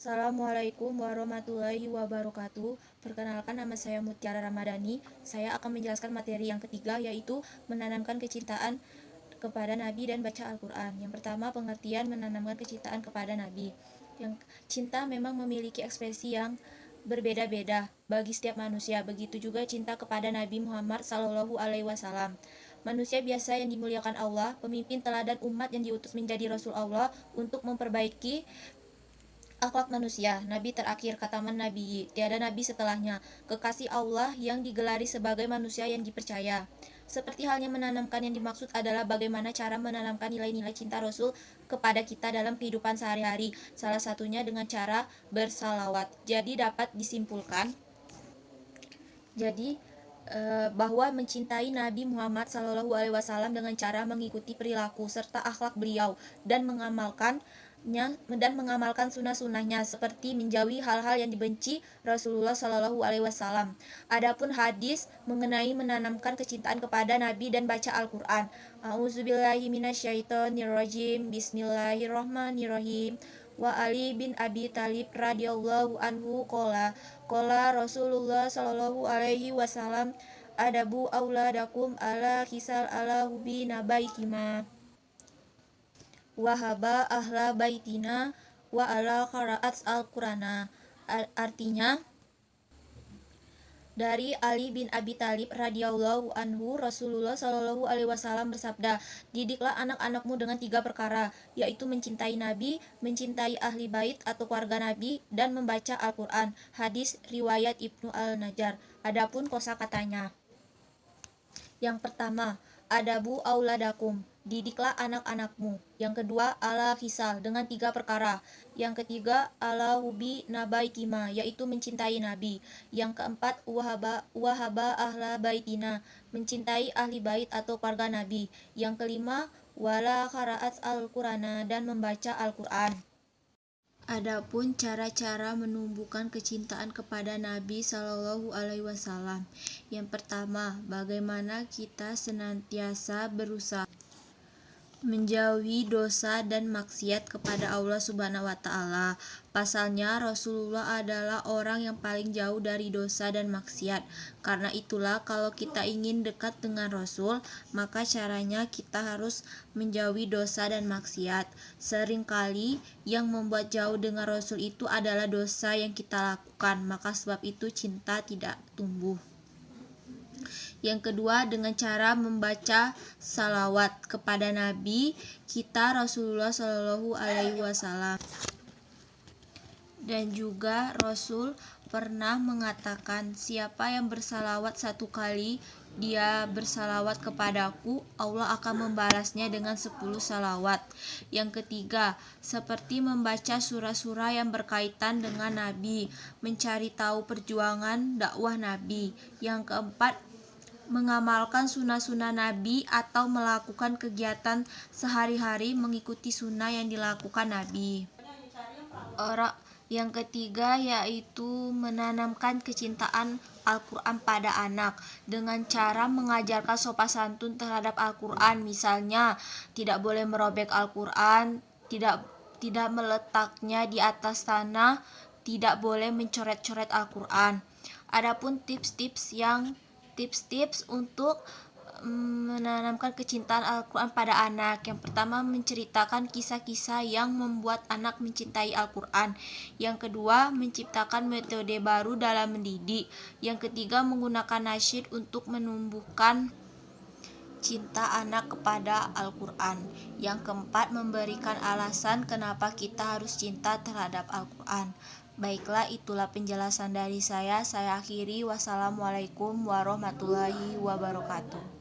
Assalamualaikum warahmatullahi wabarakatuh. Perkenalkan, nama saya Mutiara Ramadhani. Saya akan menjelaskan materi yang ketiga, yaitu menanamkan kecintaan kepada Nabi dan baca Al-Quran. Yang pertama, pengertian menanamkan kecintaan kepada Nabi. Yang cinta memang memiliki ekspresi yang berbeda-beda bagi setiap manusia. Begitu juga cinta kepada Nabi Muhammad SAW. Manusia biasa yang dimuliakan Allah, pemimpin teladan umat yang diutus menjadi Rasul Allah untuk memperbaiki akhlak manusia, Nabi terakhir, kataman Nabi, tiada Nabi setelahnya, kekasih Allah yang digelari sebagai manusia yang dipercaya. Seperti halnya menanamkan, yang dimaksud adalah bagaimana cara menanamkan nilai-nilai cinta Rasul kepada kita dalam kehidupan sehari-hari, salah satunya dengan cara bersalawat. Jadi dapat disimpulkan bahwa mencintai Nabi Muhammad SAW dengan cara mengikuti perilaku serta akhlak beliau dan mengamalkan sunnah-sunnahnya, seperti menjauhi hal-hal yang dibenci Rasulullah SAW. Adapun hadis mengenai menanamkan kecintaan kepada Nabi dan baca Al-Quran. A'udzubillahi minasyaitonirrajim. Bismillahirrahmanirrahim. Wa Ali bin Abi Thalib radhiyallahu anhu qala Rasulullah sallallahu alaihi wasallam, adabu auladakum ala kisal ala hubi nabaitima wahaba ahla baitina wa ala qaraat al-Qur'ana. Artinya, dari Ali bin Abi Thalib radhiyallahu anhu, Rasulullah shallallahu alaihi wasallam bersabda, didiklah anak-anakmu dengan 3 perkara, yaitu mencintai Nabi, mencintai ahli bait atau keluarga Nabi, dan membaca Al-Quran. Hadis riwayat Ibnu Al-Najjar. Adapun kosakatanya, yang pertama, adabu auladakum, didiklah anak-anakmu. Yang kedua, ala hisal, dengan 3 perkara. Yang ketiga, ala hubi nabaitima, yaitu mencintai Nabi. Yang keempat, wahaba ahla baitina, mencintai ahli bait atau keluarga Nabi. Yang kelima, wala qaraat al-Qur'ana, dan membaca Al-Quran. Adapun cara-cara menumbuhkan kecintaan kepada Nabi Shallallahu Alaihi Wasallam. Yang pertama, bagaimana kita senantiasa berusaha menjauhi dosa dan maksiat kepada Allah Subhanahu wa Ta'ala. Pasalnya, Rasulullah adalah orang yang paling jauh dari dosa dan maksiat. Karena itulah, kalau kita ingin dekat dengan Rasul, maka caranya kita harus menjauhi dosa dan maksiat. Seringkali yang membuat jauh dengan Rasul itu adalah dosa yang kita lakukan, maka sebab itu cinta tidak tumbuh. Yang kedua, dengan cara membaca salawat kepada Nabi kita Rasulullah Shallallahu Alaihi Wasallam. Dan juga Rasul pernah mengatakan, siapa yang bersalawat 1 kali, dia bersalawat kepadaku, Allah akan membalasnya dengan 10 salawat. Yang ketiga, seperti membaca surah-surah yang berkaitan dengan Nabi, mencari tahu perjuangan dakwah Nabi. Yang keempat, mengamalkan sunnah-sunnah Nabi atau melakukan kegiatan sehari-hari mengikuti sunnah yang dilakukan Nabi. Yang ketiga, yaitu menanamkan kecintaan Al-Quran pada anak dengan cara mengajarkan sopan santun terhadap Al-Quran. Misalnya, tidak boleh merobek Al-Quran, tidak meletaknya di atas tanah, tidak boleh mencoret-coret Al-Quran. Adapun tips-tips untuk menanamkan kecintaan Al-Quran pada anak. Yang pertama, menceritakan kisah-kisah yang membuat anak mencintai Al-Quran. Yang kedua, menciptakan metode baru dalam mendidik. Yang ketiga, menggunakan nasyid untuk menumbuhkan cinta anak kepada Al-Quran. Yang keempat, memberikan alasan kenapa kita harus cinta terhadap Al-Quran. Baiklah, itulah penjelasan dari saya. Saya akhiri. Wassalamualaikum warahmatullahi wabarakatuh.